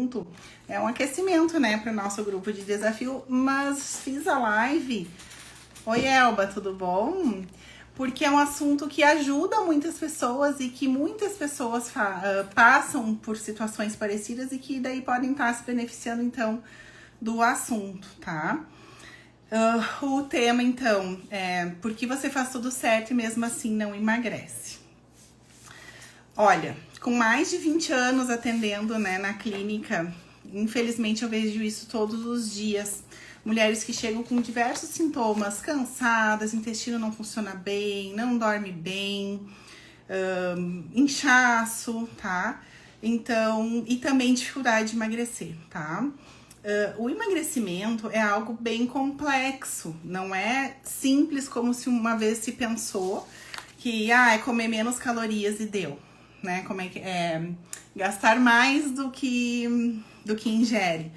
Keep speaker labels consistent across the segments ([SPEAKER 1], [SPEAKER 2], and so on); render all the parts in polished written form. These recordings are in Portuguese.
[SPEAKER 1] assunto. É um aquecimento, né, para o nosso grupo de desafio, mas fiz a live. Oi, Elba, tudo bom? Porque é um assunto que ajuda muitas pessoas e que muitas pessoas passam por situações parecidas e que daí podem estar se beneficiando, então, do assunto, tá? O tema, então, é por que você faz tudo certo e mesmo assim não emagrece? Olha, com mais de 20 anos atendendo, né, na clínica, infelizmente eu vejo isso todos os dias. Mulheres que chegam com diversos sintomas, cansadas, intestino não funciona bem, não dorme bem, inchaço, tá? Então, e também dificuldade de emagrecer, tá? O emagrecimento é algo bem complexo, não é simples como se uma vez se pensou que é comer menos calorias e deu, né? Como é que é gastar mais do que ingere.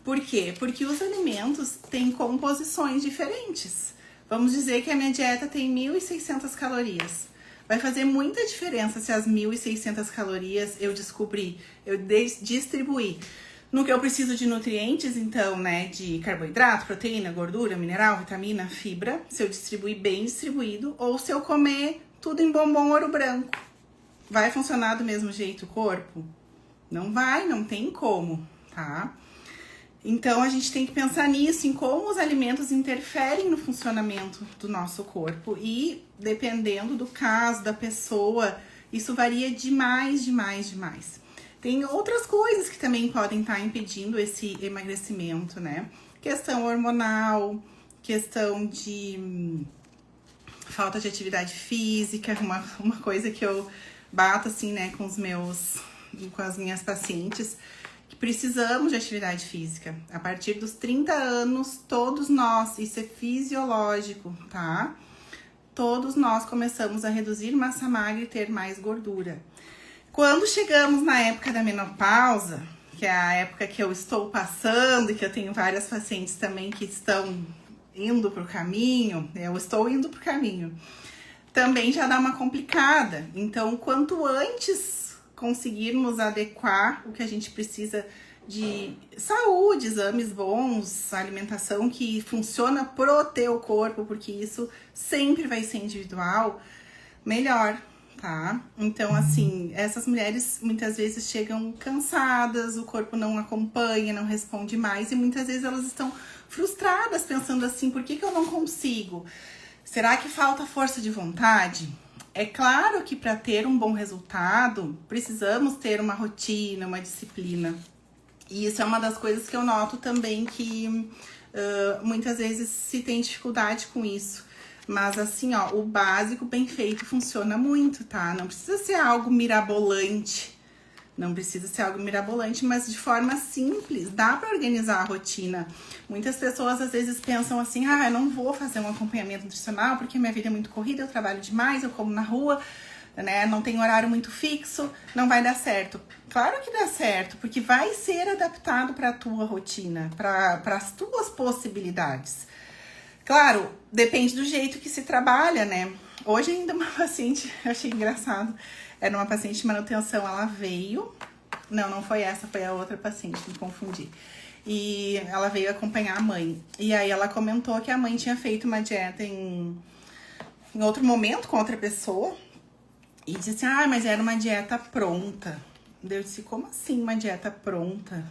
[SPEAKER 1] Por quê? Porque os alimentos têm composições diferentes. Vamos dizer que a minha dieta tem 1.600 calorias. Vai fazer muita diferença se as 1.600 calorias eu distribuir no que eu preciso de nutrientes, então, né, de carboidrato, proteína, gordura, mineral, vitamina, fibra, se eu distribuir bem distribuído, ou se eu comer tudo em bombom ouro branco. Vai funcionar do mesmo jeito o corpo? Não vai, não tem como, tá? Então, a gente tem que pensar nisso, em como os alimentos interferem no funcionamento do nosso corpo. E, dependendo do caso, da pessoa, isso varia demais. Tem outras coisas que também podem estar impedindo esse emagrecimento, né? Questão hormonal, questão de falta de atividade física, uma coisa que eu bato, assim, né, com as minhas pacientes, que precisamos de atividade física. A partir dos 30 anos, todos nós, isso é fisiológico, tá? Todos nós começamos a reduzir massa magra e ter mais gordura. Quando chegamos na época da menopausa, que é a época que eu estou passando e que eu tenho várias pacientes também que estão indo pro caminho, eu estou indo pro caminho, também já dá uma complicada. Então, quanto antes conseguirmos adequar o que a gente precisa de saúde, exames bons, alimentação que funciona pro teu corpo, porque isso sempre vai ser individual, melhor, tá? Então, assim, essas mulheres muitas vezes chegam cansadas, o corpo não acompanha, não responde mais, e muitas vezes elas estão frustradas, pensando assim, por que eu não consigo? Será que falta força de vontade? É claro que para ter um bom resultado, precisamos ter uma rotina, uma disciplina. E isso é uma das coisas que eu noto também que muitas vezes se tem dificuldade com isso. Mas assim, ó, o básico bem feito funciona muito, tá? Não precisa ser algo mirabolante. Não precisa ser algo mirabolante, mas de forma simples. Dá para organizar a rotina. Muitas pessoas às vezes pensam assim, eu não vou fazer um acompanhamento nutricional porque minha vida é muito corrida, eu trabalho demais, eu como na rua, né? Não tem horário muito fixo, não vai dar certo. Claro que dá certo, porque vai ser adaptado para a tua rotina, para as tuas possibilidades. Claro, depende do jeito que se trabalha, né? Hoje ainda uma paciente, eu achei engraçado, era uma paciente de manutenção, ela veio, não foi essa, foi a outra paciente, me confundi. E ela veio acompanhar a mãe. E aí ela comentou que a mãe tinha feito uma dieta em outro momento com outra pessoa. E disse assim, mas era uma dieta pronta. Eu disse, como assim uma dieta pronta?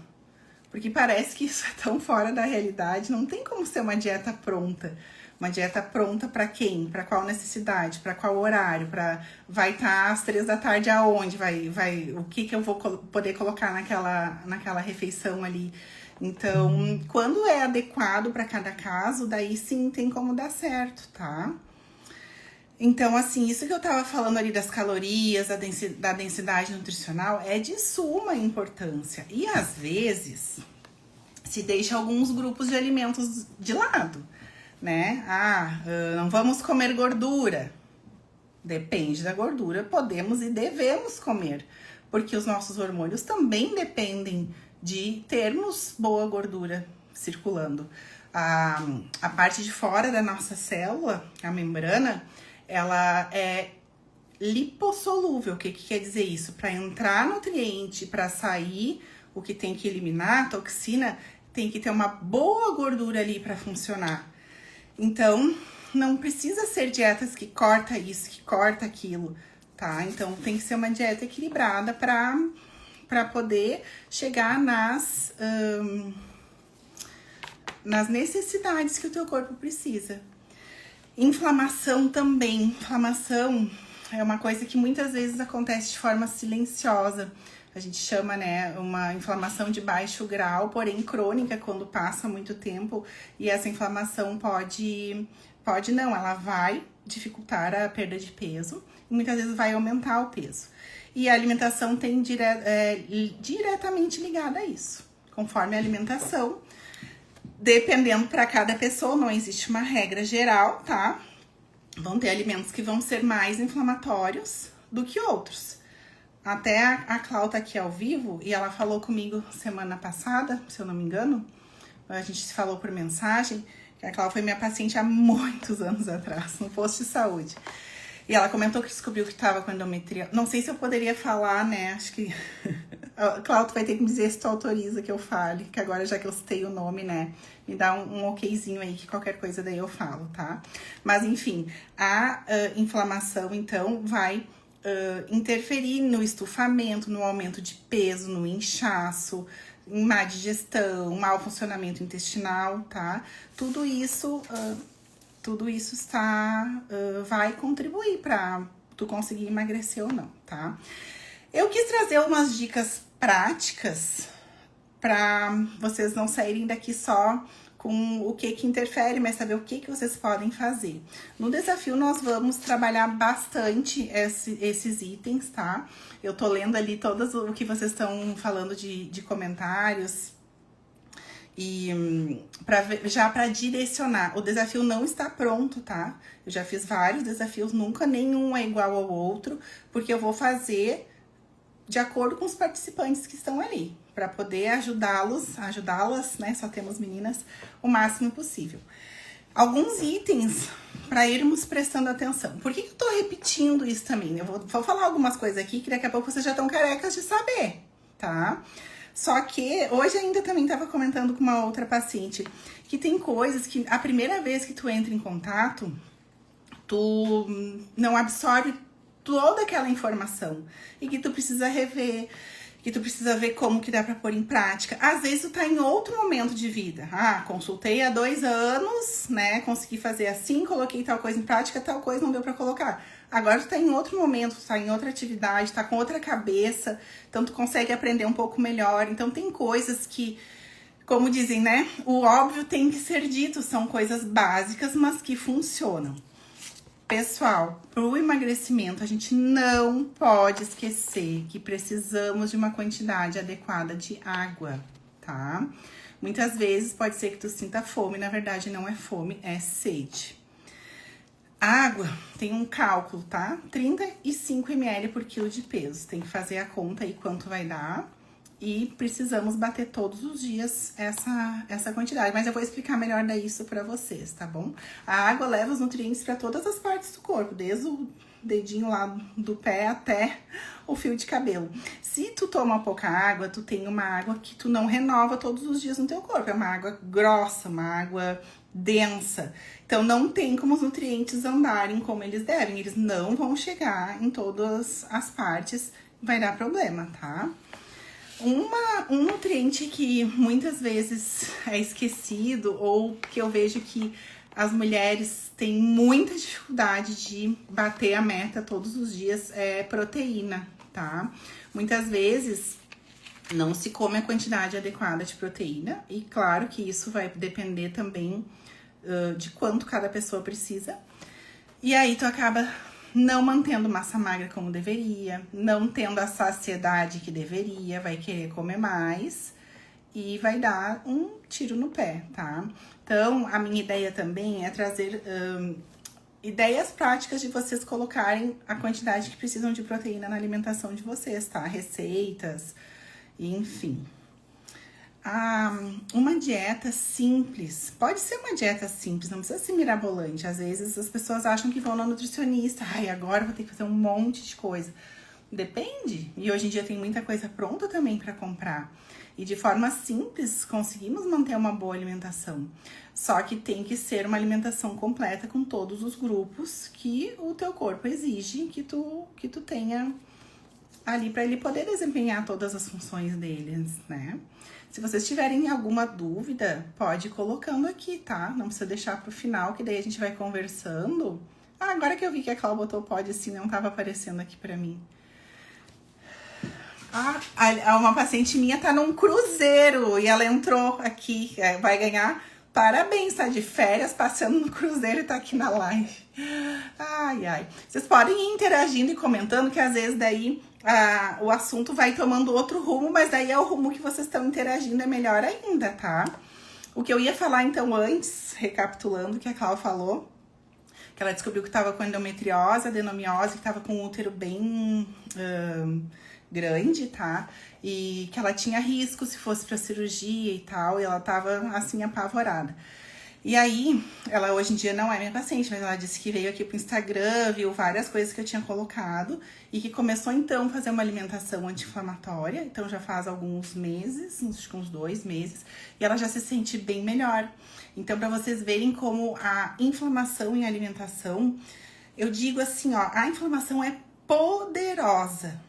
[SPEAKER 1] Porque parece que isso é tão fora da realidade, não tem como ser uma dieta pronta. Uma dieta pronta para quem? Para qual necessidade? Para qual horário? Vai estar às 3 da tarde aonde? O que eu vou poder colocar naquela refeição ali? Então, quando é adequado para cada caso, daí sim tem como dar certo, tá? Então, assim, isso que eu tava falando ali das calorias, da densidade nutricional, é de suma importância. E às vezes se deixa alguns grupos de alimentos de lado, né? Não vamos comer gordura. Depende da gordura, podemos e devemos comer, porque os nossos hormônios também dependem de termos boa gordura circulando. A parte de fora da nossa célula, a membrana, ela é lipossolúvel. O que quer dizer isso? Para entrar nutriente, para sair o que tem que eliminar, a toxina, tem que ter uma boa gordura ali para funcionar. Então, não precisa ser dietas que corta isso, que corta aquilo, tá? Então, tem que ser uma dieta equilibrada para poder chegar nas necessidades que o teu corpo precisa. Inflamação também. Inflamação é uma coisa que muitas vezes acontece de forma silenciosa. A gente chama, né, uma inflamação de baixo grau, porém crônica, quando passa muito tempo. E essa inflamação pode não, ela vai dificultar a perda de peso e muitas vezes vai aumentar o peso. E a alimentação tem diretamente ligada a isso. Conforme a alimentação, dependendo para cada pessoa, não existe uma regra geral, tá? Vão ter alimentos que vão ser mais inflamatórios do que outros. Até a Clau tá aqui ao vivo e ela falou comigo semana passada, se eu não me engano, a gente se falou por mensagem, que a Clau foi minha paciente há muitos anos atrás, no posto de saúde. E ela comentou que descobriu que tava com endometriose. Não sei se eu poderia falar, né? Acho que... Clau, tu vai ter que me dizer se tu autoriza que eu fale, que agora já que eu citei o nome, né? Me dá um okzinho aí, que qualquer coisa daí eu falo, tá? Mas, enfim, a inflamação, então, vai interferir no estufamento, no aumento de peso, no inchaço, em má digestão, mau funcionamento intestinal, tá? Tudo isso vai contribuir para tu conseguir emagrecer ou não, tá? Eu quis trazer umas dicas práticas para vocês não saírem daqui só com o que interfere, mas saber o que vocês podem fazer. No desafio, nós vamos trabalhar bastante esses itens, tá? Eu tô lendo ali todos o que vocês estão falando de comentários. E já para direcionar, o desafio não está pronto, tá? Eu já fiz vários desafios, nunca nenhum é igual ao outro, porque eu vou fazer de acordo com os participantes que estão ali, para poder ajudá-las, né? Só temos meninas, o máximo possível. Alguns itens para irmos prestando atenção. Por que eu tô repetindo isso também? Eu vou falar algumas coisas aqui que daqui a pouco vocês já estão carecas de saber, tá? Só que hoje ainda também tava comentando com uma outra paciente que tem coisas que a primeira vez que tu entra em contato, tu não absorve toda aquela informação e que tu precisa rever, que tu precisa ver como que dá pra pôr em prática. Às vezes tu tá em outro momento de vida. Consultei há 2 anos, né? Consegui fazer assim, coloquei tal coisa em prática, tal coisa não deu pra colocar. Agora tu tá em outro momento, tu tá em outra atividade, tá com outra cabeça, então tu consegue aprender um pouco melhor. Então tem coisas que, como dizem, né? O óbvio tem que ser dito, são coisas básicas, mas que funcionam. Pessoal, pro emagrecimento, a gente não pode esquecer que precisamos de uma quantidade adequada de água, tá? Muitas vezes pode ser que tu sinta fome, na verdade não é fome, é sede. A água tem um cálculo, tá? 35 ml por quilo de peso. Tem que fazer a conta aí quanto vai dar. E precisamos bater todos os dias essa quantidade. Mas eu vou explicar melhor daí isso pra vocês, tá bom? A água leva os nutrientes pra todas as partes do corpo, desde o dedinho lá do pé até o fio de cabelo. Se tu toma pouca água, tu tem uma água que tu não renova todos os dias no teu corpo. É uma água grossa, uma água densa. Então, não tem como os nutrientes andarem como eles devem. Eles não vão chegar em todas as partes, vai dar problema, tá? Um nutriente que muitas vezes é esquecido ou que eu vejo que as mulheres têm muita dificuldade de bater a meta todos os dias é proteína, tá? Muitas vezes não se come a quantidade adequada de proteína e claro que isso vai depender também de quanto cada pessoa precisa. E aí tu acaba não mantendo massa magra como deveria, não tendo a saciedade que deveria, vai querer comer mais e vai dar um tiro no pé, tá? Então, a minha ideia também é trazer ideias práticas de vocês colocarem a quantidade que precisam de proteína na alimentação de vocês, tá? Receitas, enfim. Uma dieta simples, pode ser uma dieta simples, não precisa ser mirabolante. Às vezes as pessoas acham que vão na nutricionista, agora vou ter que fazer um monte de coisa. Depende, e hoje em dia tem muita coisa pronta também pra comprar. E de forma simples, conseguimos manter uma boa alimentação. Só que tem que ser uma alimentação completa com todos os grupos que o teu corpo exige que tu tenha ali para ele poder desempenhar todas as funções deles, né? Se vocês tiverem alguma dúvida, pode ir colocando aqui, tá? Não precisa deixar pro final, que daí a gente vai conversando. Ah, agora que eu vi que a Cláudia botou pode sim, não tava aparecendo aqui pra mim. Ah, uma paciente minha tá num cruzeiro e ela entrou aqui, vai ganhar parabéns, tá de férias, passeando no cruzeiro e tá aqui na live. Ai, ai. Vocês podem ir interagindo e comentando, que às vezes daí o assunto vai tomando outro rumo, mas daí é o rumo que vocês estão interagindo, é melhor ainda, tá? O que eu ia falar então antes, recapitulando o que a Cláudia falou, que ela descobriu que tava com endometriose, adenomiose, que tava com o útero bem grande, tá? E que ela tinha risco se fosse pra cirurgia e tal, e ela tava assim apavorada. E aí, ela hoje em dia não é minha paciente, mas ela disse que veio aqui pro Instagram, viu várias coisas que eu tinha colocado e que começou então a fazer uma alimentação anti-inflamatória, então já faz alguns meses, acho que uns 2 meses, e ela já se sente bem melhor. Então, pra vocês verem como a inflamação em alimentação, eu digo assim, ó, a inflamação é poderosa.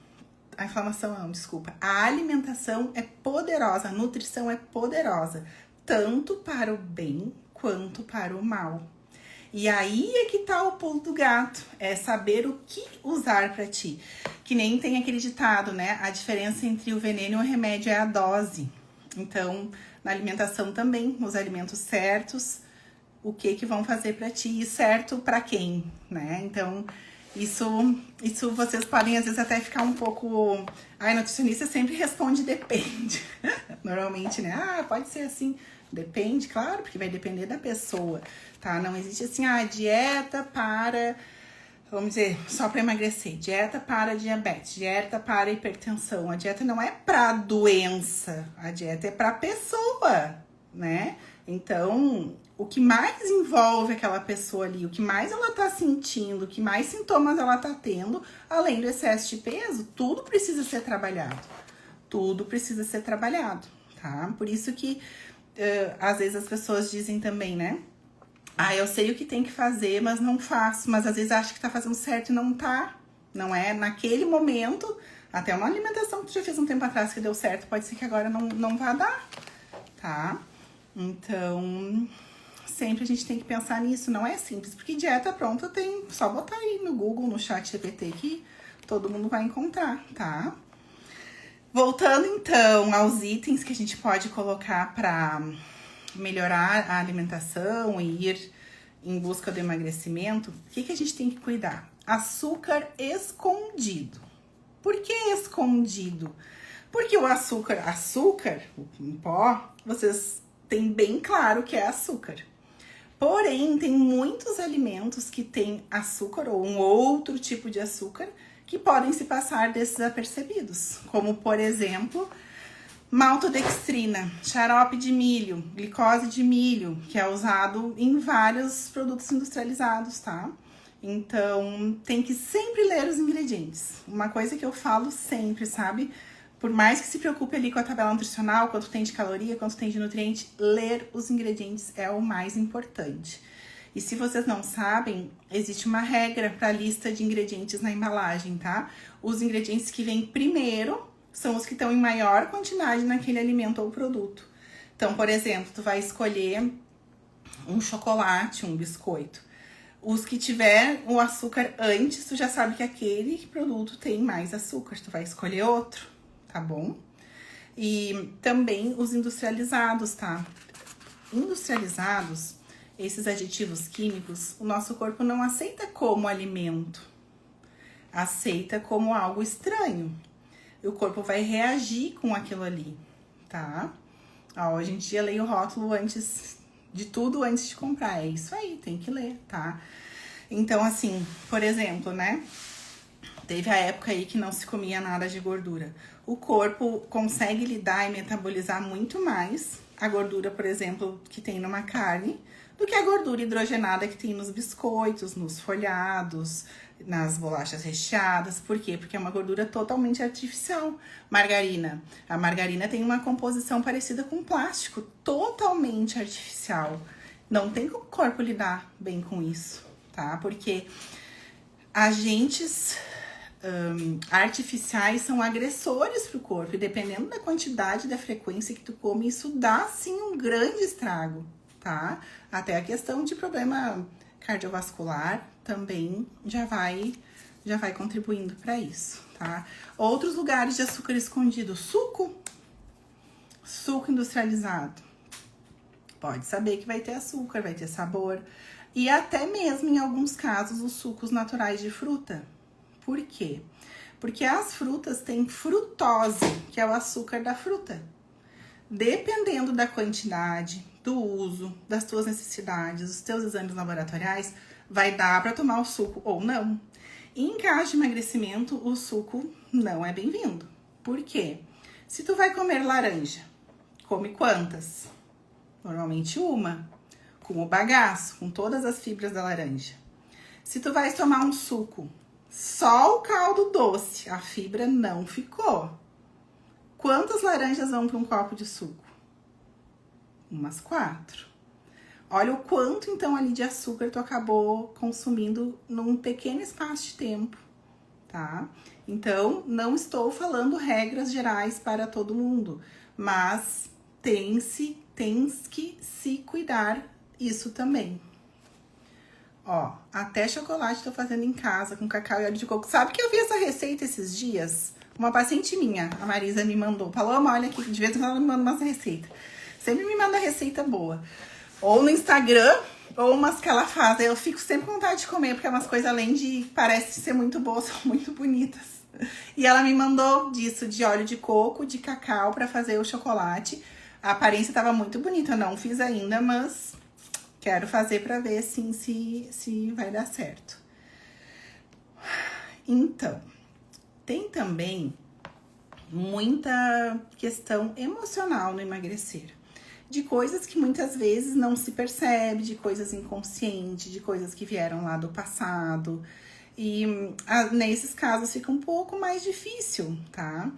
[SPEAKER 1] A inflamação não, desculpa. A alimentação é poderosa, a nutrição é poderosa, tanto para o bem quanto para o mal. E aí é que tá o pulo do gato, é saber o que usar para ti. Que nem tem aquele ditado, né? A diferença entre o veneno e o remédio é a dose. Então, na alimentação também, os alimentos certos, o que vão fazer para ti e certo para quem, né? Então, isso vocês podem, às vezes, até ficar um pouco... Ai, nutricionista sempre responde depende. Normalmente, né? Ah, pode ser assim. Depende, claro, porque vai depender da pessoa, tá? Não existe assim, dieta para... Vamos dizer, só para emagrecer. Dieta para diabetes, dieta para hipertensão. A dieta não é para doença, a dieta é para pessoa, né? Então, o que mais envolve aquela pessoa ali, o que mais ela tá sentindo, o que mais sintomas ela tá tendo, além do excesso de peso, tudo precisa ser trabalhado. Tudo precisa ser trabalhado, tá? Por isso que, às vezes as pessoas dizem também, né? Eu sei o que tem que fazer, mas não faço. Mas às vezes acho que tá fazendo certo e não tá. Não é naquele momento. Até uma alimentação que tu já fez um tempo atrás que deu certo, pode ser que agora não vá dar, tá? Então, sempre a gente tem que pensar nisso. Não é simples, porque dieta pronta tem... Só botar aí no Google, no chat GPT, que todo mundo vai encontrar, tá? Voltando então aos itens que a gente pode colocar pra melhorar a alimentação e ir em busca do emagrecimento, o que a gente tem que cuidar? Açúcar escondido. Por que escondido? Porque o açúcar em pó, vocês têm bem claro que é açúcar. Porém, tem muitos alimentos que têm açúcar ou um outro tipo de açúcar que podem se passar desapercebidos, como por exemplo... maltodextrina, xarope de milho, glicose de milho, que é usado em vários produtos industrializados, tá? Então, tem que sempre ler os ingredientes. Uma coisa que eu falo sempre, sabe? Por mais que se preocupe ali com a tabela nutricional, quanto tem de caloria, quanto tem de nutriente, ler os ingredientes é o mais importante. E se vocês não sabem, existe uma regra para a lista de ingredientes na embalagem, tá? Os ingredientes que vêm primeiro são os que estão em maior quantidade naquele alimento ou produto. Então, por exemplo, tu vai escolher um chocolate, um biscoito. Os que tiver o açúcar antes, tu já sabe que aquele produto tem mais açúcar. Tu vai escolher outro, tá bom? E também os industrializados, tá? Industrializados, esses aditivos químicos, o nosso corpo não aceita como alimento. Aceita como algo estranho. O corpo vai reagir com aquilo ali, tá? Hoje em dia, leia o rótulo antes de tudo, antes de comprar. É isso aí, tem que ler, tá? Então, assim, por exemplo, né? Teve a época aí que não se comia nada de gordura. O corpo consegue lidar e metabolizar muito mais a gordura, por exemplo, que tem numa carne, do que a gordura hidrogenada que tem nos biscoitos, nos folhados, nas bolachas recheadas. Por quê? Porque é uma gordura totalmente artificial. Margarina. A margarina tem uma composição parecida com plástico, totalmente artificial. Não tem como o corpo lidar bem com isso, tá? Porque agentes artificiais são agressores para o corpo. E dependendo da quantidade e da frequência que tu come, isso dá, sim, um grande estrago, tá? Até a questão de problema cardiovascular também já vai contribuindo para isso, tá? Outros lugares de açúcar escondido, suco industrializado. Pode saber que vai ter açúcar, vai ter sabor. E até mesmo, em alguns casos, os sucos naturais de fruta. Por quê? Porque as frutas têm frutose, que é o açúcar da fruta. Dependendo da quantidade, do uso, das tuas necessidades, dos teus exames laboratoriais, vai dar para tomar o suco ou não. E em caso de emagrecimento, o suco não é bem-vindo. Por quê? Se tu vai comer laranja, come quantas? Normalmente uma, com o bagaço, com todas as fibras da laranja. Se tu vais tomar um suco, só o caldo doce, a fibra não ficou. Quantas laranjas vão para um copo de suco? Umas 4. Olha o quanto, então, ali de açúcar tu acabou consumindo num pequeno espaço de tempo, tá? Então, não estou falando regras gerais para todo mundo, mas tens que se cuidar isso também. Ó, até chocolate tô fazendo em casa com cacau e óleo de coco. Sabe que eu vi essa receita esses dias? Uma paciente minha, a Marisa, me mandou. Paloma, olha aqui, de vez em quando ela me manda umas receitas. Sempre me manda receita boa. Ou no Instagram, ou umas que ela faz. Eu fico sempre com vontade de comer, porque é umas coisas, além de parece ser muito boas, são muito bonitas. E ela me mandou disso, de óleo de coco, de cacau, pra fazer o chocolate. A aparência tava muito bonita, eu não fiz ainda, mas quero fazer pra ver, assim, se vai dar certo. Então, tem também muita questão emocional no emagrecer. De coisas que muitas vezes não se percebe, de coisas inconscientes, de coisas que vieram lá do passado. E nesses casos fica um pouco mais difícil, tá?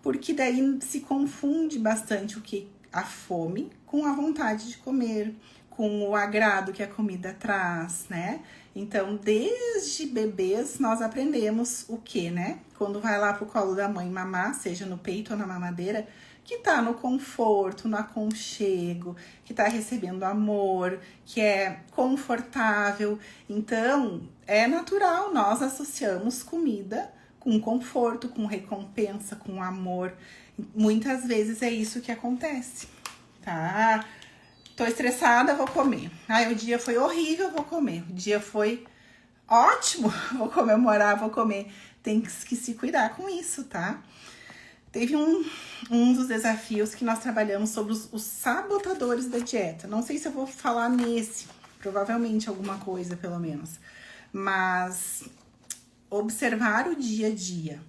[SPEAKER 1] Porque daí se confunde bastante o que a fome com a vontade de comer, com o agrado que a comida traz, né? Então, desde bebês, nós aprendemos o quê, né? Quando vai lá pro colo da mãe mamar, seja no peito ou na mamadeira, que tá no conforto, no aconchego, que tá recebendo amor, que é confortável. Então, é natural, nós associamos comida com conforto, com recompensa, com amor. Muitas vezes é isso que acontece, tá? Tô estressada, vou comer. Ai, o dia foi horrível, vou comer. O dia foi ótimo, vou comemorar, vou comer. Tem que se cuidar com isso, tá? Teve um dos desafios que nós trabalhamos sobre os sabotadores da dieta. Não sei se eu vou falar nesse, provavelmente alguma coisa, pelo menos. Mas observar o dia a dia,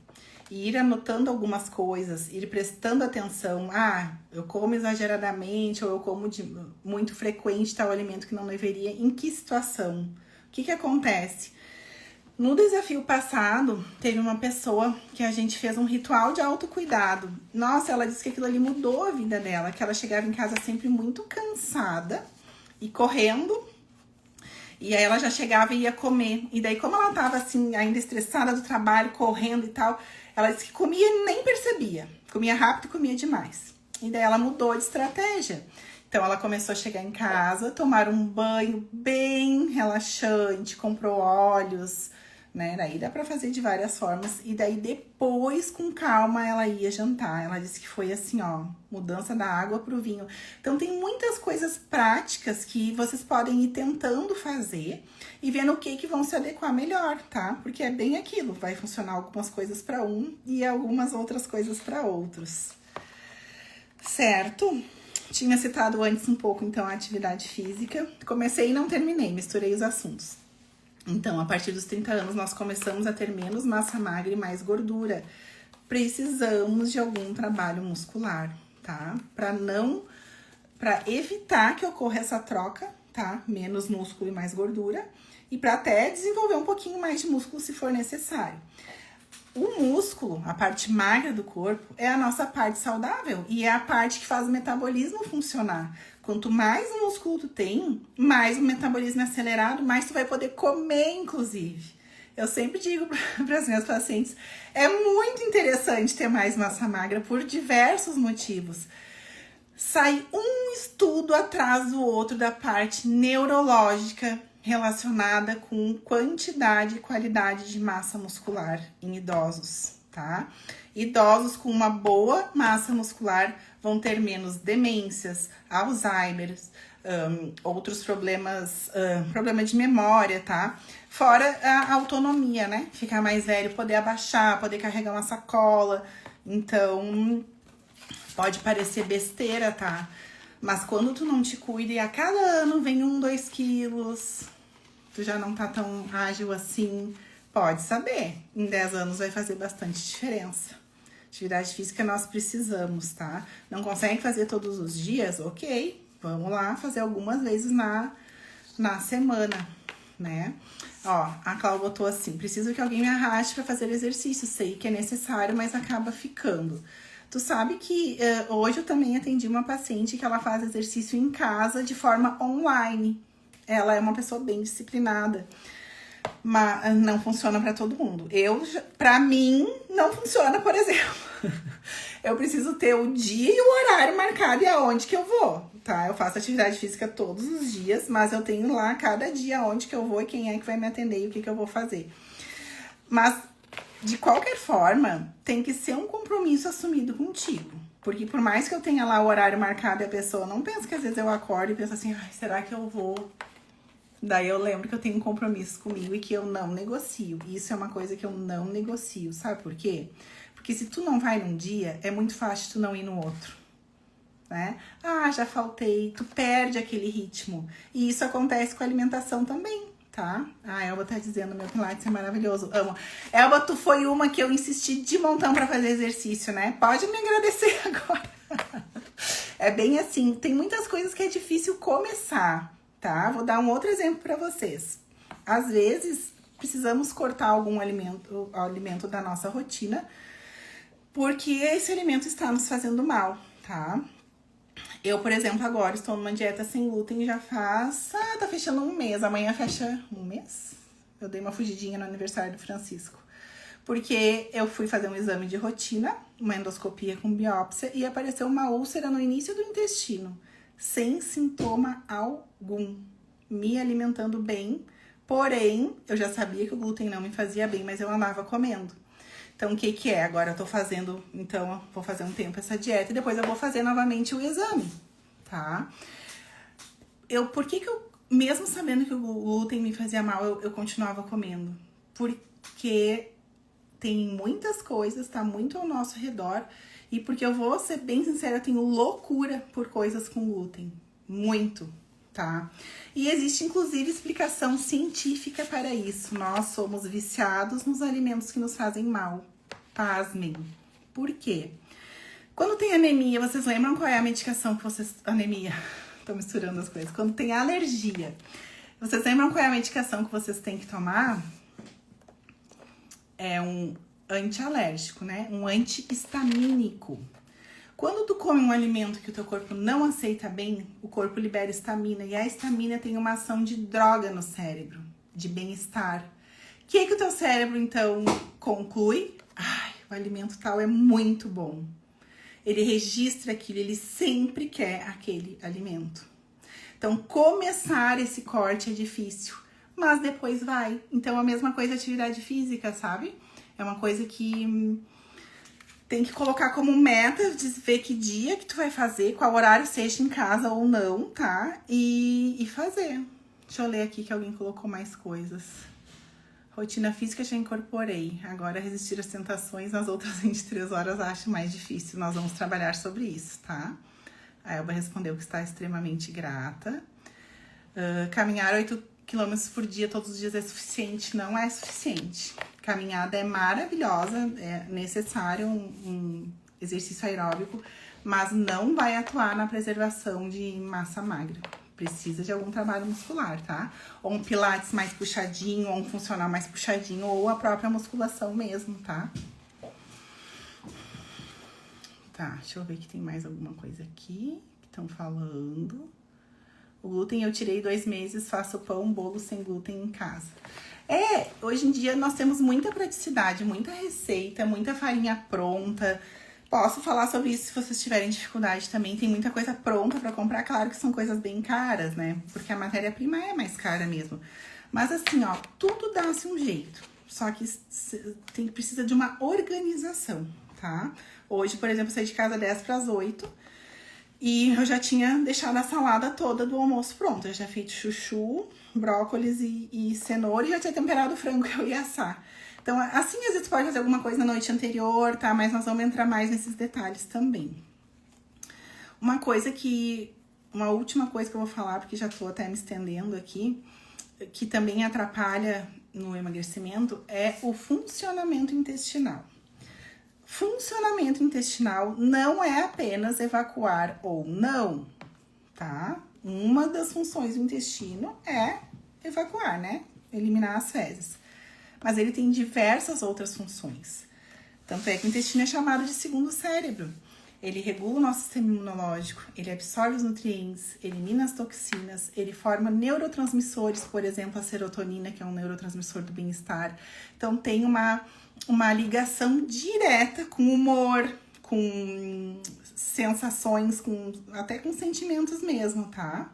[SPEAKER 1] ir anotando algumas coisas, ir prestando atenção. Ah, eu como exageradamente ou eu como muito frequente tal alimento que não deveria. Em que situação? O que acontece? No desafio passado, teve uma pessoa que a gente fez um ritual de autocuidado. Nossa, ela disse que aquilo ali mudou a vida dela, que ela chegava em casa sempre muito cansada e correndo. E aí ela já chegava e ia comer. E daí, como ela tava assim, ainda estressada do trabalho, correndo e tal, ela disse que comia e nem percebia. Comia rápido e comia demais. E daí ela mudou de estratégia. Então ela começou a chegar em casa, tomar um banho bem relaxante, comprou óleos, né? Daí dá pra fazer de várias formas. E daí depois, com calma, ela ia jantar. Ela disse que foi assim, ó, mudança da água pro vinho. Então tem muitas coisas práticas que vocês podem ir tentando fazer e vendo o que vão se adequar melhor, tá? Porque é bem aquilo, vai funcionar algumas coisas para um e algumas outras coisas para outros. Certo? Tinha citado antes um pouco, então, a atividade física. Comecei e não terminei, misturei os assuntos. Então, a partir dos 30 anos, nós começamos a ter menos massa magra e mais gordura. Precisamos de algum trabalho muscular, tá? Para evitar que ocorra essa troca, tá? Menos músculo e mais gordura. E para até desenvolver um pouquinho mais de músculo se for necessário. O músculo, a parte magra do corpo, é a nossa parte saudável e é a parte que faz o metabolismo funcionar. Quanto mais músculo tu tem, mais o metabolismo é acelerado, mais tu vai poder comer, inclusive. Eu sempre digo para as minhas pacientes, é muito interessante ter mais massa magra por diversos motivos. Sai um estudo atrás do outro da parte neurológica relacionada com quantidade e qualidade de massa muscular em idosos, tá? Idosos com uma boa massa muscular vão ter menos demências, Alzheimer, outros problemas, problema de memória, tá? Fora a autonomia, né? Ficar mais velho, poder abaixar, poder carregar uma sacola. Então, pode parecer besteira, tá? Mas quando tu não te cuida e a cada ano vem 2 quilos, tu já não tá tão ágil assim, pode saber. Em 10 anos vai fazer bastante diferença. Atividade física nós precisamos, tá? Não consegue fazer todos os dias? Ok, vamos lá fazer algumas vezes na semana, né? Ó, a Cláudia botou assim, preciso que alguém me arraste pra fazer exercício. Sei que é necessário, mas acaba ficando. Tu sabe que hoje eu também atendi uma paciente que ela faz exercício em casa de forma online. Ela é uma pessoa bem disciplinada, mas não funciona para todo mundo. Para mim, não funciona, por exemplo. Eu preciso ter o dia e o horário marcado e aonde que eu vou, tá? Eu faço atividade física todos os dias, mas eu tenho lá cada dia onde que eu vou e quem é que vai me atender e o que eu vou fazer. Mas de qualquer forma, tem que ser um compromisso assumido contigo. Porque por mais que eu tenha lá o horário marcado e a pessoa não pensa que às vezes eu acordo e penso assim, ai, será que eu vou? Daí eu lembro que eu tenho um compromisso comigo e que eu não negocio. E isso é uma coisa que eu não negocio, sabe por quê? Porque se tu não vai num dia, é muito fácil tu não ir no outro, né? Ah, já faltei, tu perde aquele ritmo. E isso acontece com a alimentação também. Tá? A Elba tá dizendo, meu Pilates é maravilhoso, amo. Elba, tu foi uma que eu insisti de montão pra fazer exercício, né? Pode me agradecer agora. É bem assim, tem muitas coisas que é difícil começar, tá? Vou dar um outro exemplo pra vocês. Às vezes, precisamos cortar algum alimento da nossa rotina, porque esse alimento está nos fazendo mal, tá? Eu, por exemplo, agora estou numa dieta sem glúten já faz... tá fechando um mês. Amanhã fecha um mês. Eu dei uma fugidinha no aniversário do Francisco. Porque eu fui fazer um exame de rotina, uma endoscopia com biópsia, e apareceu uma úlcera no início do intestino, sem sintoma algum. Me alimentando bem, porém, eu já sabia que o glúten não me fazia bem, mas eu andava comendo. Então, o que que é? Agora eu tô fazendo, então, vou fazer um tempo essa dieta e depois eu vou fazer novamente o exame, tá? Por que que eu, mesmo sabendo que o glúten me fazia mal, eu continuava comendo? Porque tem muitas coisas, tá muito ao nosso redor e porque eu vou ser bem sincera, eu tenho loucura por coisas com glúten, muito, tá? E existe, inclusive, explicação científica para isso. Nós somos viciados nos alimentos que nos fazem mal. Pasmem. Por quê? Quando tem anemia, vocês lembram qual é a medicação que vocês... Anemia. Tô misturando as coisas. Quando tem alergia, vocês lembram qual é a medicação que vocês têm que tomar? É um antialérgico, né? Um antihistamínico. Quando tu come um alimento que o teu corpo não aceita bem, o corpo libera histamina. E a histamina tem uma ação de droga no cérebro, de bem-estar. O que o teu cérebro, então, conclui? Ai, o alimento tal é muito bom. Ele registra aquilo, ele sempre quer aquele alimento. Então, começar esse corte é difícil, mas depois vai. Então, a mesma coisa atividade física, sabe? É uma coisa que... tem que colocar como meta, de ver que dia que tu vai fazer, qual horário, seja em casa ou não, tá? E fazer. Deixa eu ler aqui que alguém colocou mais coisas. Rotina física já incorporei. Agora resistir às tentações nas outras 23 horas acho mais difícil. Nós vamos trabalhar sobre isso, tá? A Elba respondeu que está extremamente grata. Caminhar quilômetros por dia, todos os dias é suficiente? Não é suficiente. Caminhada é maravilhosa, é necessário um exercício aeróbico, mas não vai atuar na preservação de massa magra. Precisa de algum trabalho muscular, tá? Ou um pilates mais puxadinho, ou um funcional mais puxadinho, ou a própria musculação mesmo, tá? Tá, deixa eu ver que tem mais alguma coisa aqui que estão falando. O glúten eu tirei 2 meses, faço pão, bolo sem glúten em casa. Hoje em dia nós temos muita praticidade, muita receita, muita farinha pronta. Posso falar sobre isso se vocês tiverem dificuldade também. Tem muita coisa pronta pra comprar. Claro que são coisas bem caras, né? Porque a matéria-prima é mais cara mesmo. Mas assim, ó, tudo dá-se um jeito. Só que precisa de uma organização, tá? Hoje, por exemplo, eu saí de casa 7:50 e eu já tinha deixado a salada toda do almoço pronta. Eu já fiz chuchu, brócolis e cenoura e já tinha temperado o frango que eu ia assar. Então, assim, às vezes pode fazer alguma coisa na noite anterior, tá? Mas nós vamos entrar mais nesses detalhes também. Uma última coisa que eu vou falar, porque já tô até me estendendo aqui, que também atrapalha no emagrecimento, é o funcionamento intestinal. Funcionamento intestinal não é apenas evacuar ou não, tá? Uma das funções do intestino é evacuar, né? Eliminar as fezes. Mas ele tem diversas outras funções. Tanto é que o intestino é chamado de segundo cérebro. Ele regula o nosso sistema imunológico, ele absorve os nutrientes, elimina as toxinas, ele forma neurotransmissores, por exemplo, a serotonina, que é um neurotransmissor do bem-estar. Então, tem uma ligação direta com o humor, com sensações, até com sentimentos mesmo, tá?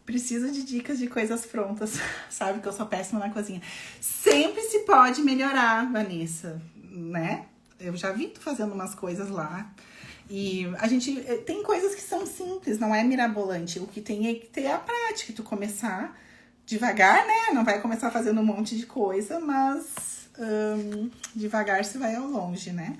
[SPEAKER 1] Preciso de dicas de coisas prontas, sabe que eu sou péssima na cozinha. Sempre se pode melhorar, Vanessa, né? Eu já vi tu fazendo umas coisas lá. E a gente tem coisas que são simples, não é mirabolante. O que tem é que ter a prática, tu começar devagar, né? Não vai começar fazendo um monte de coisa, mas devagar se vai ao longe, né?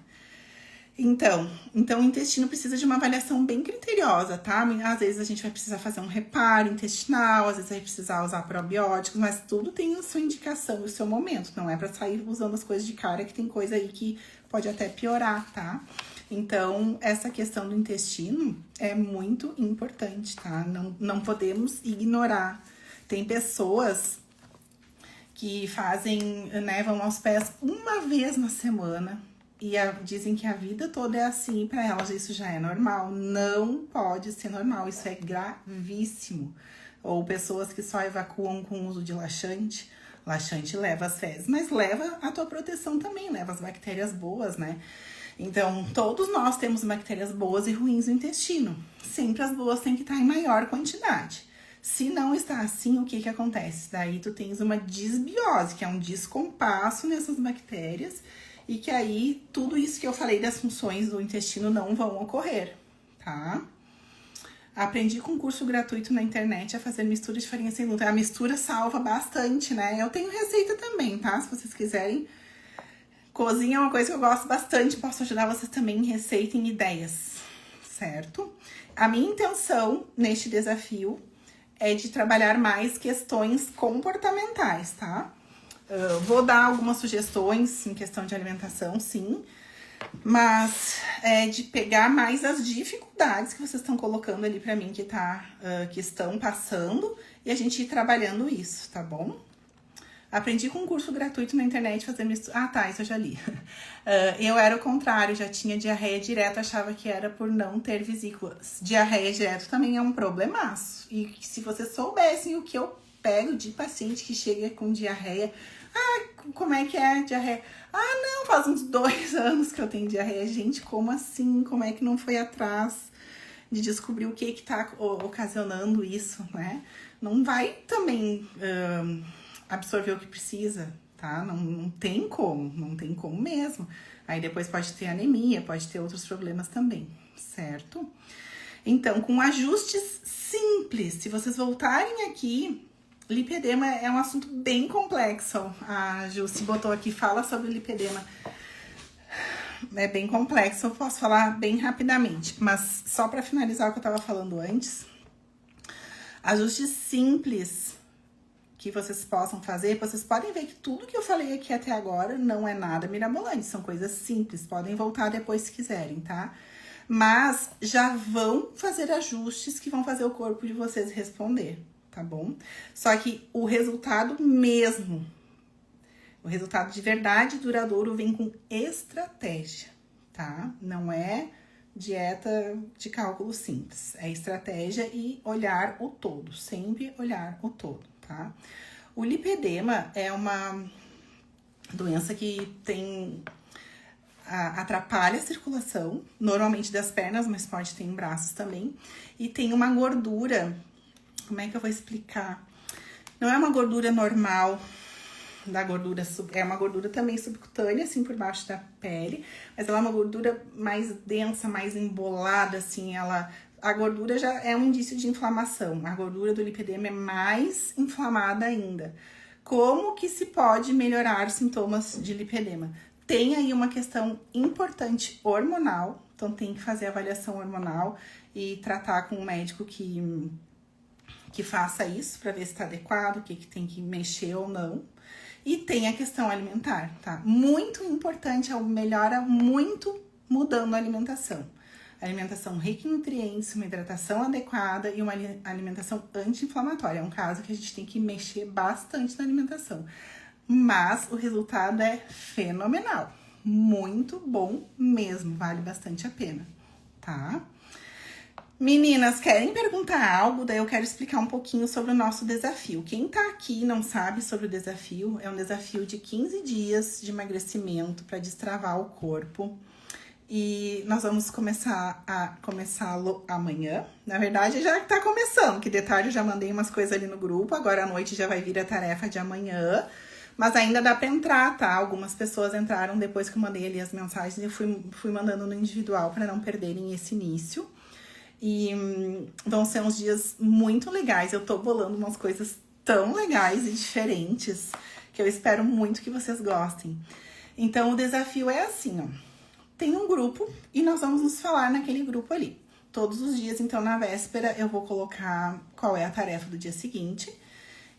[SPEAKER 1] Então, o intestino precisa de uma avaliação bem criteriosa, tá? Às vezes a gente vai precisar fazer um reparo intestinal, às vezes vai precisar usar probióticos, mas tudo tem a sua indicação e o seu momento. Não é pra sair usando as coisas de cara, que tem coisa aí que pode até piorar, tá? Então, essa questão do intestino é muito importante, tá? Não podemos ignorar. Tem pessoas que fazem, né, vão aos pés uma vez na semana, e dizem que a vida toda é assim para elas, isso já é normal. Não pode ser normal, isso é gravíssimo. Ou pessoas que só evacuam com o uso de laxante. Laxante leva as fezes, mas leva a tua proteção também, leva as bactérias boas, né? Então, todos nós temos bactérias boas e ruins no intestino. Sempre as boas têm que estar em maior quantidade. Se não está assim, o que acontece? Daí tu tens uma disbiose, que é um descompasso nessas bactérias, e que aí tudo isso que eu falei das funções do intestino não vão ocorrer, tá? Aprendi com um curso gratuito na internet a fazer mistura de farinha sem glúten. A mistura salva bastante, né? Eu tenho receita também, tá? Se vocês quiserem. Cozinha é uma coisa que eu gosto bastante. Posso ajudar vocês também em receita e em ideias, certo? A minha intenção neste desafio é de trabalhar mais questões comportamentais, tá? Vou dar algumas sugestões em questão de alimentação, sim. Mas é de pegar mais as dificuldades que vocês estão colocando ali pra mim, que estão passando, e a gente ir trabalhando isso, tá bom? Aprendi com um curso gratuito na internet fazer mistura. Ah, tá, isso eu já li. Eu era o contrário, já tinha diarreia direto, achava que era por não ter vesículas. Diarreia direto também é um problemaço. E se vocês soubessem o que eu pego de paciente que chega com diarreia. Ah, como é que é diarreia? Ah, não, faz uns 2 anos que eu tenho diarreia. Gente, como assim? Como é que não foi atrás de descobrir o que tá ocasionando isso, né? Não vai também absorver o que precisa, tá? Não tem como mesmo. Aí depois pode ter anemia, pode ter outros problemas também, certo? Então, com ajustes simples, se vocês voltarem aqui, lipedema é um assunto bem complexo. A Jussi botou aqui, fala sobre lipedema. É bem complexo, eu posso falar bem rapidamente. Mas só para finalizar o que eu tava falando antes, ajustes simples que vocês possam fazer, vocês podem ver que tudo que eu falei aqui até agora não é nada mirabolante, são coisas simples, podem voltar depois se quiserem, tá? Mas já vão fazer ajustes que vão fazer o corpo de vocês responder, tá bom? Só que o resultado mesmo, o resultado de verdade duradouro vem com estratégia, tá? Não é dieta de cálculo simples, é estratégia e olhar o todo, sempre olhar o todo, tá? O lipedema é uma doença que atrapalha a circulação, normalmente das pernas, mas pode ter em braços também, e tem uma gordura, como é que eu vou explicar? Não é uma gordura normal, é uma gordura também subcutânea, assim, por baixo da pele, mas ela é uma gordura mais densa, mais embolada, assim, a gordura já é um indício de inflamação, a gordura do lipedema é mais inflamada ainda. Como que se pode melhorar os sintomas de lipedema? Tem aí uma questão importante hormonal, então tem que fazer avaliação hormonal e tratar com um médico que faça isso para ver se tá adequado, o que tem que mexer ou não. E tem a questão alimentar, tá? Muito importante, melhora muito mudando a alimentação. Alimentação rica em nutrientes, uma hidratação adequada e uma alimentação anti-inflamatória. É um caso que a gente tem que mexer bastante na alimentação. Mas o resultado é fenomenal. Muito bom mesmo, vale bastante a pena, tá? Meninas, querem perguntar algo? Daí eu quero explicar um pouquinho sobre o nosso desafio. Quem tá aqui e não sabe sobre o desafio, é um desafio de 15 dias de emagrecimento para destravar o corpo. E nós vamos começá-lo amanhã. Na verdade, já tá começando, que de tarde eu já mandei umas coisas ali no grupo. Agora à noite já vai vir a tarefa de amanhã. Mas ainda dá pra entrar, tá? Algumas pessoas entraram depois que eu mandei ali as mensagens e eu fui mandando no individual para não perderem esse início. E vão ser uns dias muito legais. Eu tô bolando umas coisas tão legais e diferentes que eu espero muito que vocês gostem. Então, o desafio é assim, ó. Tem um grupo e nós vamos nos falar naquele grupo ali. Todos os dias, então, na véspera, eu vou colocar qual é a tarefa do dia seguinte.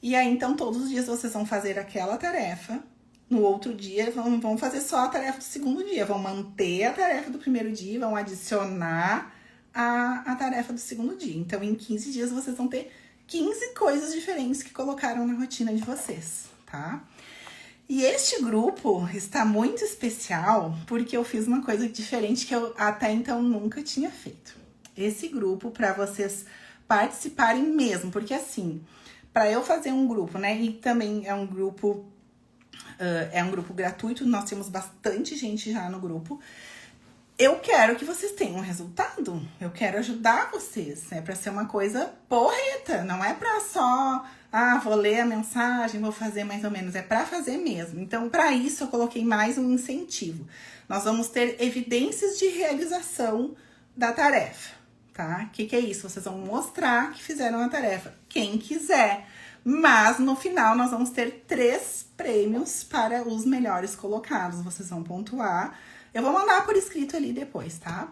[SPEAKER 1] E aí, então, todos os dias vocês vão fazer aquela tarefa. No outro dia, vão fazer só a tarefa do segundo dia. Vão manter a tarefa do primeiro dia, vão adicionar a tarefa do segundo dia. Então, em 15 dias, vocês vão ter 15 coisas diferentes que colocaram na rotina de vocês, tá? E este grupo está muito especial porque eu fiz uma coisa diferente que eu até então nunca tinha feito. Esse grupo, para vocês participarem mesmo, porque assim, para eu fazer um grupo, né, e também é um grupo gratuito, nós temos bastante gente já no grupo. Eu quero que vocês tenham um resultado, eu quero ajudar vocês, é pra ser uma coisa porreta, não é pra só, vou ler a mensagem, vou fazer mais ou menos, é pra fazer mesmo. Então, pra isso, eu coloquei mais um incentivo. Nós vamos ter evidências de realização da tarefa, tá? O que é isso? Vocês vão mostrar que fizeram a tarefa, quem quiser. Mas, no final, nós vamos ter 3 prêmios para os melhores colocados, vocês vão pontuar. Eu vou mandar por escrito ali depois, tá?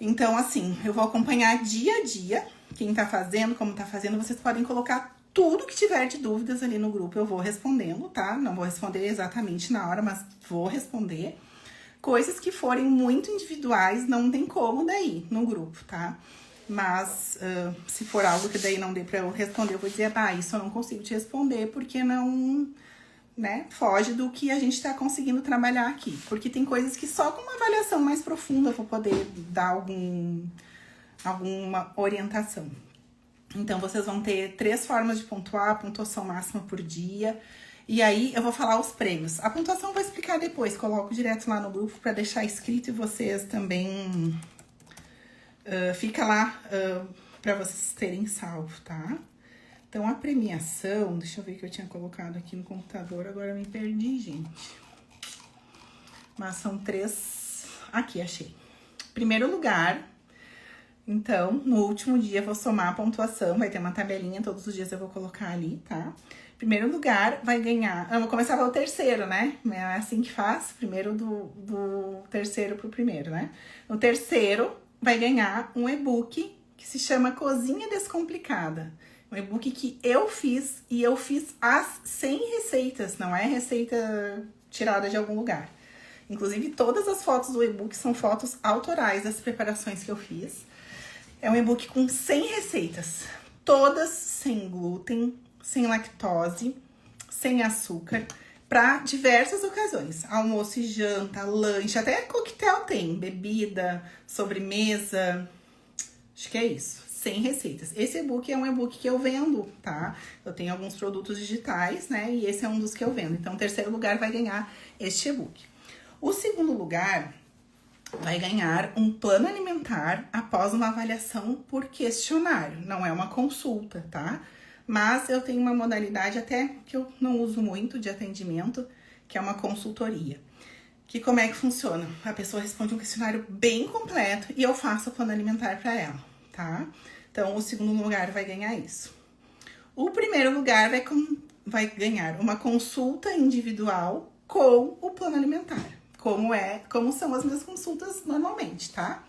[SPEAKER 1] Então, assim, eu vou acompanhar dia a dia quem tá fazendo, como tá fazendo. Vocês podem colocar tudo que tiver de dúvidas ali no grupo, eu vou respondendo, tá? Não vou responder exatamente na hora, mas vou responder. Coisas que forem muito individuais, não tem como daí no grupo, tá? Mas, se for algo que daí não dê pra eu responder, eu vou dizer, isso eu não consigo te responder, porque não... né, foge do que a gente tá conseguindo trabalhar aqui. Porque tem coisas que só com uma avaliação mais profunda eu vou poder dar alguma orientação. Então, vocês vão ter 3 formas de pontuar, pontuação máxima por dia. E aí, eu vou falar os prêmios. A pontuação eu vou explicar depois, coloco direto lá no grupo pra deixar escrito e vocês também... fica lá pra vocês terem salvo, tá? Então, a premiação, deixa eu ver o que eu tinha colocado aqui no computador, agora eu me perdi, gente. Mas são 3... Aqui, achei. Primeiro lugar, então, no último dia eu vou somar a pontuação, vai ter uma tabelinha, todos os dias eu vou colocar ali, tá? Primeiro lugar vai ganhar... Eu vou começar pelo terceiro, né? É assim que faz, primeiro do terceiro pro primeiro, né? O terceiro vai ganhar um e-book que se chama Cozinha Descomplicada. Um e-book que eu fiz, e eu fiz as 100 receitas, não é receita tirada de algum lugar. Inclusive, todas as fotos do e-book são fotos autorais das preparações que eu fiz. É um e-book com 100 receitas, todas sem glúten, sem lactose, sem açúcar, para diversas ocasiões. Almoço e janta, lanche, até coquetel tem, bebida, sobremesa, acho que é isso. 100 receitas. Esse e-book é um e-book que eu vendo, tá? Eu tenho alguns produtos digitais, né? E esse é um dos que eu vendo. Então, o terceiro lugar vai ganhar este e-book. O segundo lugar vai ganhar um plano alimentar após uma avaliação por questionário. Não é uma consulta, tá? Mas eu tenho uma modalidade até que eu não uso muito de atendimento, que é uma consultoria. Que como é que funciona? A pessoa responde um questionário bem completo e eu faço o plano alimentar para ela, tá? Então, o segundo lugar vai ganhar isso. O primeiro lugar vai ganhar uma consulta individual com o plano alimentar. Como são as minhas consultas normalmente, tá?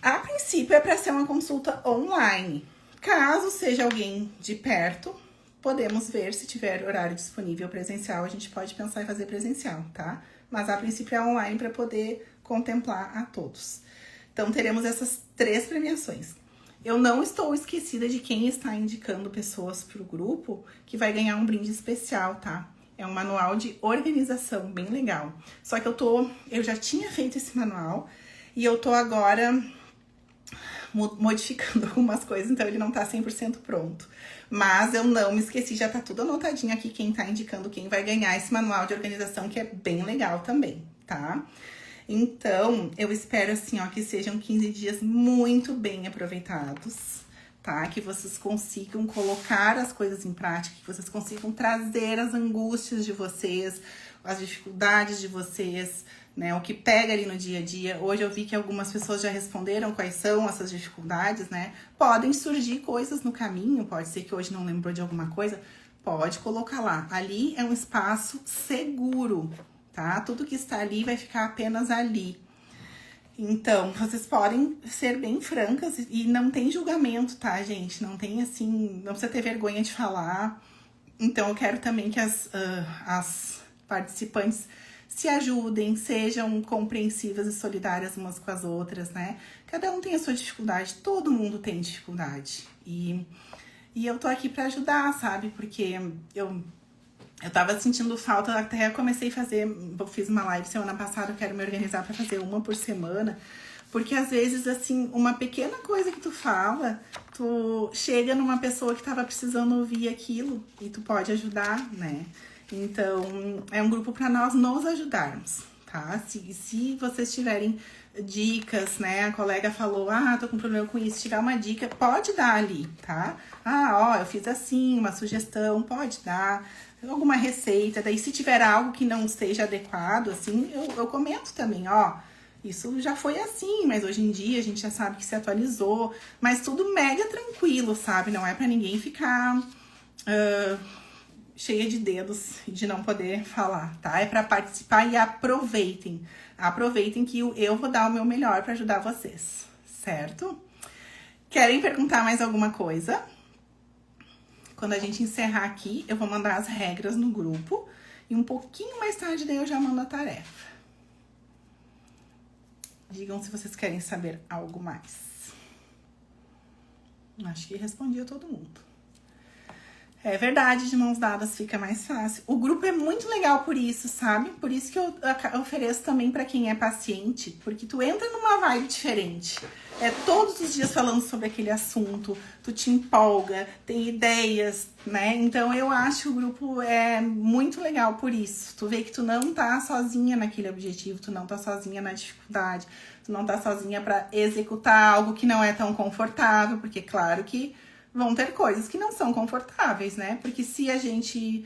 [SPEAKER 1] A princípio é para ser uma consulta online. Caso seja alguém de perto, podemos ver se tiver horário disponível presencial, a gente pode pensar em fazer presencial, tá? Mas a princípio é online para poder contemplar a todos. Então teremos essas 3 premiações. Eu não estou esquecida de quem está indicando pessoas para o grupo que vai ganhar um brinde especial, tá? É um manual de organização bem legal. Só que eu já tinha feito esse manual e eu tô agora modificando algumas coisas, então ele não tá 100% pronto. Mas eu não me esqueci, já tá tudo anotadinho aqui quem tá indicando quem vai ganhar esse manual de organização, que é bem legal também, tá? Então, eu espero assim, ó, que sejam 15 dias muito bem aproveitados, tá? Que vocês consigam colocar as coisas em prática, que vocês consigam trazer as angústias de vocês, as dificuldades de vocês, né? O que pega ali no dia a dia. Hoje eu vi que algumas pessoas já responderam quais são essas dificuldades, né? Podem surgir coisas no caminho, pode ser que hoje não lembrou de alguma coisa, pode colocar lá. Ali é um espaço seguro, tá? Tudo que está ali vai ficar apenas ali. Então, vocês podem ser bem francas e não tem julgamento, tá, gente? Não tem assim, não precisa ter vergonha de falar. Então, eu quero também que as participantes se ajudem, sejam compreensivas e solidárias umas com as outras, né? Cada um tem a sua dificuldade, todo mundo tem dificuldade. E eu tô aqui pra ajudar, sabe? Porque eu tava sentindo falta, até eu comecei a fazer, eu fiz uma live semana passada, eu quero me organizar pra fazer uma por semana, porque às vezes, assim, uma pequena coisa que tu fala, tu chega numa pessoa que tava precisando ouvir aquilo e tu pode ajudar, né? Então, é um grupo pra nós nos ajudarmos, tá? Se vocês tiverem dicas, né? A colega falou, tô com problema com isso, se tiver uma dica, pode dar ali, tá? Eu fiz assim, uma sugestão, pode dar. Alguma receita, daí se tiver algo que não esteja adequado, assim, eu comento também, isso já foi assim, mas hoje em dia a gente já sabe que se atualizou, mas tudo mega tranquilo, sabe? Não é pra ninguém ficar cheia de dedos e de não poder falar, tá? É pra participar e aproveitem. Aproveitem que eu vou dar o meu melhor pra ajudar vocês, certo? Querem perguntar mais alguma coisa? Quando a gente encerrar aqui, eu vou mandar as regras no grupo e um pouquinho mais tarde daí eu já mando a tarefa. Digam se vocês querem saber algo mais. Acho que respondi a todo mundo. É verdade, de mãos dadas fica mais fácil. O grupo é muito legal por isso, sabe? Por isso que eu ofereço também pra quem é paciente, porque tu entra numa vibe diferente. É todos os dias falando sobre aquele assunto, tu te empolga, tem ideias, né? Então eu acho que o grupo é muito legal por isso. Tu vê que tu não tá sozinha naquele objetivo, tu não tá sozinha na dificuldade, tu não tá sozinha pra executar algo que não é tão confortável, porque claro que vão ter coisas que não são confortáveis, né? Porque se a gente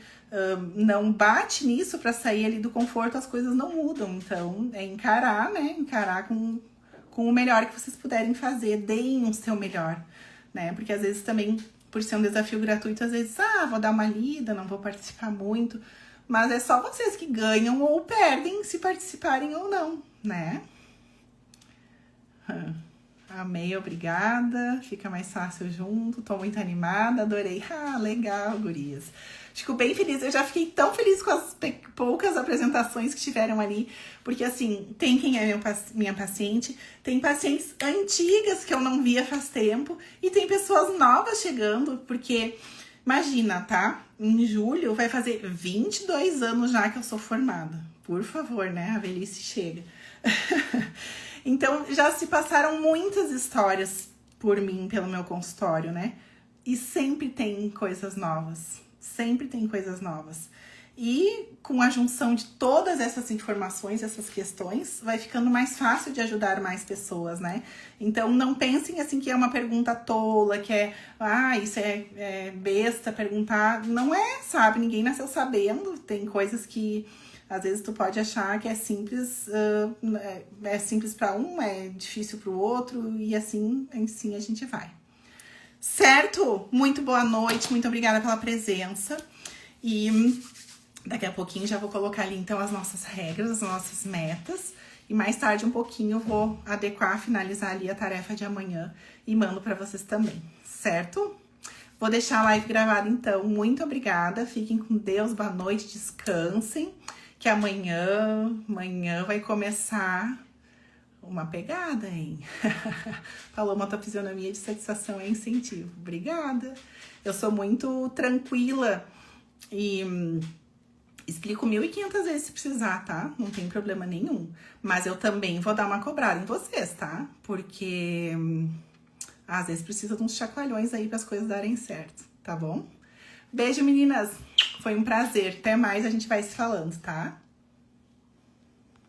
[SPEAKER 1] não bate nisso pra sair ali do conforto, as coisas não mudam. Então, é encarar, né? Encarar com o melhor que vocês puderem fazer. Deem o seu melhor, né? Porque às vezes também, por ser um desafio gratuito, às vezes, vou dar uma lida, não vou participar muito. Mas é só vocês que ganham ou perdem se participarem ou não, né? Amei, obrigada. Fica mais fácil junto. Tô muito animada, adorei. Ah, legal, gurias. Fico bem feliz. Eu já fiquei tão feliz com as poucas apresentações que tiveram ali. Porque, assim, tem quem é minha paciente, tem pacientes antigas que eu não via faz tempo e tem pessoas novas chegando, porque, imagina, tá? Em julho vai fazer 22 anos já que eu sou formada. Por favor, né? A velhice chega. Então, já se passaram muitas histórias por mim, pelo meu consultório, né? E sempre tem coisas novas. Sempre tem coisas novas. E com a junção de todas essas informações, essas questões, vai ficando mais fácil de ajudar mais pessoas, né? Então, não pensem assim que é uma pergunta tola, que é, isso é besta perguntar. Não é, sabe? Ninguém nasceu sabendo. Tem coisas que às vezes tu pode achar que é simples para um, é difícil para o outro, e assim a gente vai. Certo? Muito boa noite, muito obrigada pela presença. E daqui a pouquinho já vou colocar ali então as nossas regras, as nossas metas. E mais tarde um pouquinho eu vou adequar, finalizar ali a tarefa de amanhã e mando para vocês também, certo? Vou deixar a live gravada então. Muito obrigada, fiquem com Deus, boa noite, descansem. Que amanhã vai começar uma pegada, hein? Falou uma tua fisionomia de satisfação e incentivo. Obrigada. Eu sou muito tranquila e explico 1.500 vezes se precisar, tá? Não tem problema nenhum. Mas eu também vou dar uma cobrada em vocês, tá? Porque às vezes precisa de uns chacoalhões aí para as coisas darem certo, tá bom? Beijo, meninas! Foi um prazer. Até mais, a gente vai se falando, tá?